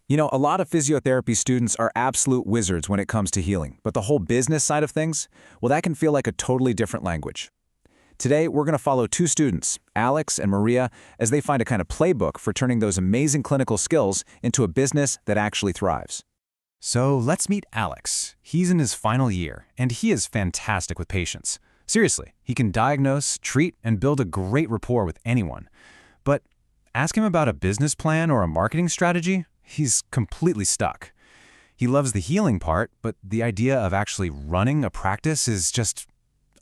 You know, a lot of physiotherapy students are absolute wizards when it comes to healing, but the whole business side of things, well, that can feel like a totally different language. Today, we're going to follow two students, Alex and Maria, as they find a kind of playbook for turning those amazing clinical skills into a business that actually thrives. So let's meet Alex. He's in his final year, and he is fantastic with patients. Seriously, he can diagnose, treat, and build a great rapport with anyone. But ask him about a business plan or a marketing strategy, he's completely stuck. He loves the healing part, but the idea of actually running a practice is just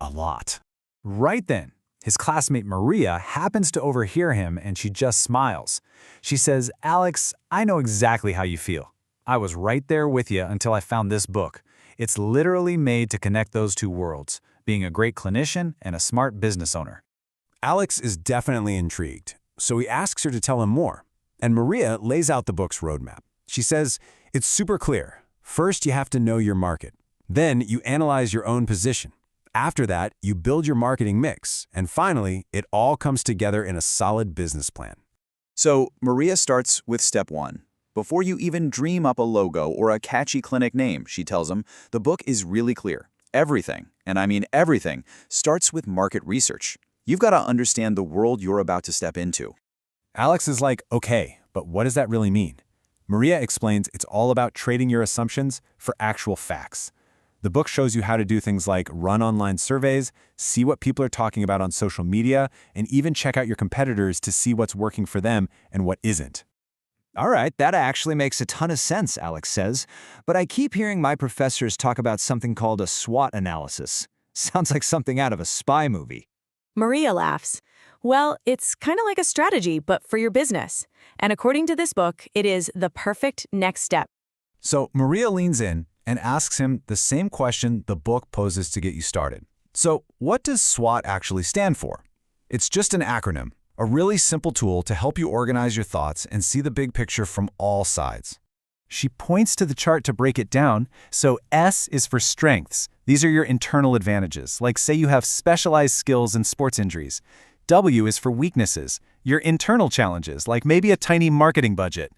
a lot. Right then, his classmate Maria happens to overhear him and she just smiles. She says, "Alex, I know exactly how you feel. I was right there with you until I found this book. It's literally made to connect those two worlds, being a great clinician and a smart business owner." Alex is definitely intrigued, so he asks her to tell him more. And Maria lays out the book's roadmap. She says, it's super clear. First, you have to know your market. Then, you analyze your own position. After that, you build your marketing mix. And finally, it all comes together in a solid business plan. So, Maria starts with step one. Before you even dream up a logo or a catchy clinic name, she tells him, the book is really clear. Everything, and I mean everything, starts with market research. You've got to understand the world you're about to step into. Alex is like, okay, but what does that really mean? Maria explains it's all about trading your assumptions for actual facts. The book shows you how to do things like run online surveys, see what people are talking about on social media, and even check out your competitors to see what's working for them and what isn't. All right, that actually makes a ton of sense, Alex says. But I keep hearing my professors talk about something called a SWOT analysis. Sounds like something out of a spy movie. Maria laughs. Well, it's kind of like a strategy, but for your business. And according to this book, it is the perfect next step. So Maria leans in and asks him the same question the book poses to get you started. So what does SWOT actually stand for? It's just an acronym, a really simple tool to help you organize your thoughts and see the big picture from all sides. She points to the chart to break it down. So S is for strengths. These are your internal advantages, like say you have specialized skills in sports injuries. W is for weaknesses, your internal challenges, like maybe a tiny marketing budget.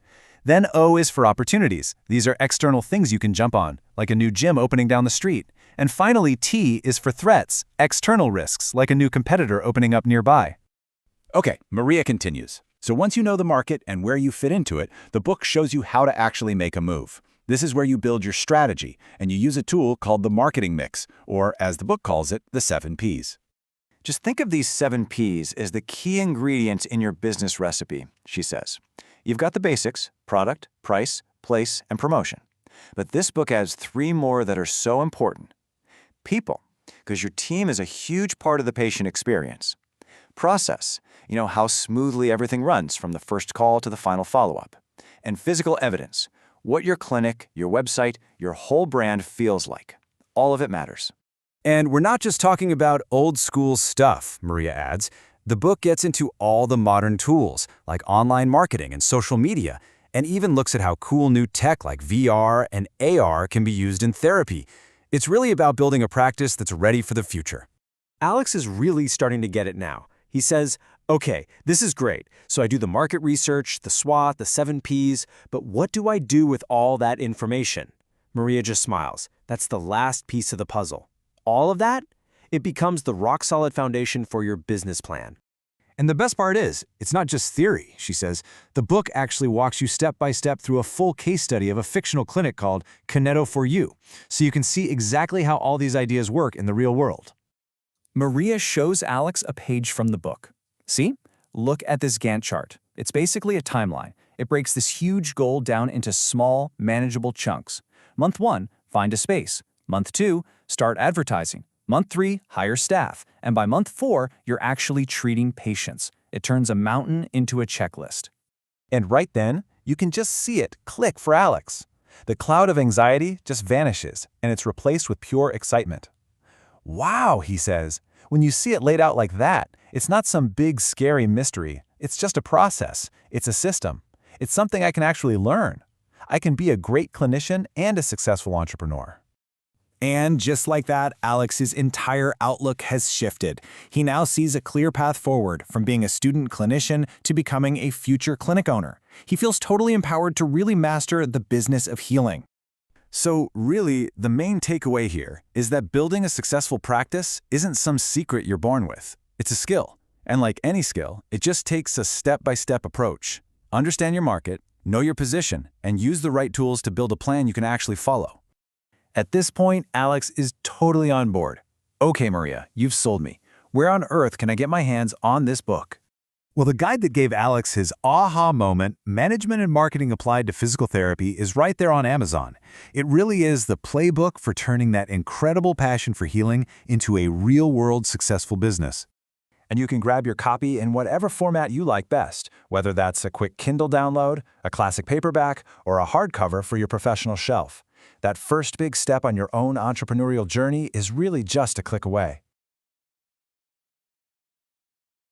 Then O is for opportunities. These are external things you can jump on, like a new gym opening down the street. And finally, T is for threats, external risks, like a new competitor opening up nearby. Okay, Maria continues. So once you know the market and where you fit into it, the book shows you how to actually make a move. This is where you build your strategy, and you use a tool called the marketing mix, or as the book calls it, the 7 Ps. Just think of these 7 Ps as the key ingredients in your business recipe, she says. You've got the basics: product, price, place, and promotion. But this book adds 3 more that are so important. People, because your team is a huge part of the patient experience. Process, how smoothly everything runs from the first call to the final follow-up. And physical evidence, what your clinic, your website, your whole brand feels like. All of it matters. And we're not just talking about old school stuff, Maria adds. The book gets into all the modern tools, like online marketing and social media, and even looks at how cool new tech like VR and AR can be used in therapy. It's really about building a practice that's ready for the future. Alex is really starting to get it now. He says, okay, this is great. So I do the market research, the SWOT, the 7 Ps, but what do I do with all that information? Maria just smiles. That's the last piece of the puzzle. All of that? It becomes the rock-solid foundation for your business plan. And the best part is, it's not just theory, she says. The book actually walks you step by step through a full case study of a fictional clinic called Kineto for You, so you can see exactly how all these ideas work in the real world. Maria shows Alex a page from the book. See? Look at this Gantt chart. It's basically a timeline. It breaks this huge goal down into small, manageable chunks. Month 1, find a space. Month 2, start advertising. Month 3, hire staff. And by month 4, you're actually treating patients. It turns a mountain into a checklist. And right then, you can just see it click for Alex. The cloud of anxiety just vanishes, and it's replaced with pure excitement. Wow, he says. When you see it laid out like that, it's not some big, scary mystery. It's just a process. It's a system. It's something I can actually learn. I can be a great clinician and a successful entrepreneur. And just like that, Alex's entire outlook has shifted. He now sees a clear path forward from being a student clinician to becoming a future clinic owner. He feels totally empowered to really master the business of healing. So really, the main takeaway here is that building a successful practice isn't some secret you're born with. It's a skill. And like any skill, it just takes a step-by-step approach. Understand your market, know your position, and use the right tools to build a plan you can actually follow. At this point, Alex is totally on board. Okay, Maria, you've sold me. Where on earth can I get my hands on this book? Well, the guide that gave Alex his aha moment, Management and Marketing Applied to Physical Therapy, is right there on Amazon. It really is the playbook for turning that incredible passion for healing into a real-world successful business. And you can grab your copy in whatever format you like best, whether that's a quick Kindle download, a classic paperback, or a hardcover for your professional shelf. That first big step on your own entrepreneurial journey is really just a click away.